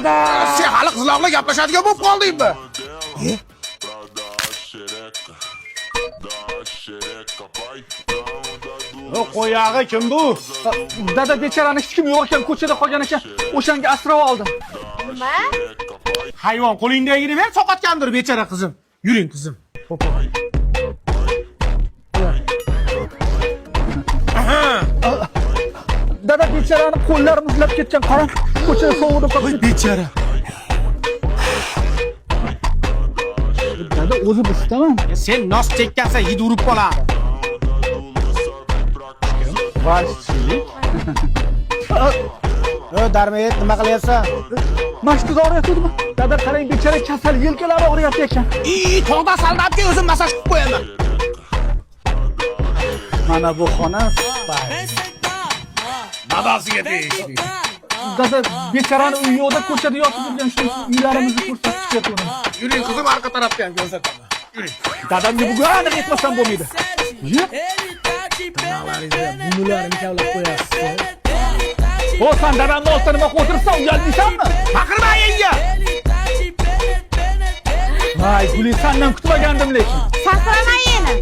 dada. Sen hali qizlarla gaplashadigan bo'lib qoldingmi? Qo'yog'i kim bu? Dada bechorani hech kim yo'q ekan, ko'chada qolgan ekan. O'shanga asrab oldim. Nima? Hayvon, qo'lingdagini ber, sovqotgandir bechora qizim. Yuring qizim. Dada bechorani qo'llari muzlab ketgan, qarang. Ko'chada sovurib qoldi. Bechora. Dada o'zi bistaman. Sen nos chekkansan, hid urib qoladi. Vashchilik. Darmayet, nima qilyapsan? Mashtida og'riyaptimi? Dada qarang, bechora kasal, yelkalari og'riyapti ekan. Tog'da salnabga o'zim masaj qilib qo'yaman. Mana bu xona. Dadasiga tegishli. Dada bechorani uyi yo'qda ko'chada yotib yurgan shu uylarimizni ko'rsatib ketyapman. Yuring qizim, arqa tarafdan ko'rsataman. Yuring. Dadamga bugun aniq aytmasam bo'lmaydi. Bunularni kavlab qo'yasiz. O sen dadamni olsa nima qilib o'tiribsan, uyalmaysanmi? Baqirma yenga. Voy, Guli, sendan kutmagandim lekin. Sakrama yeni.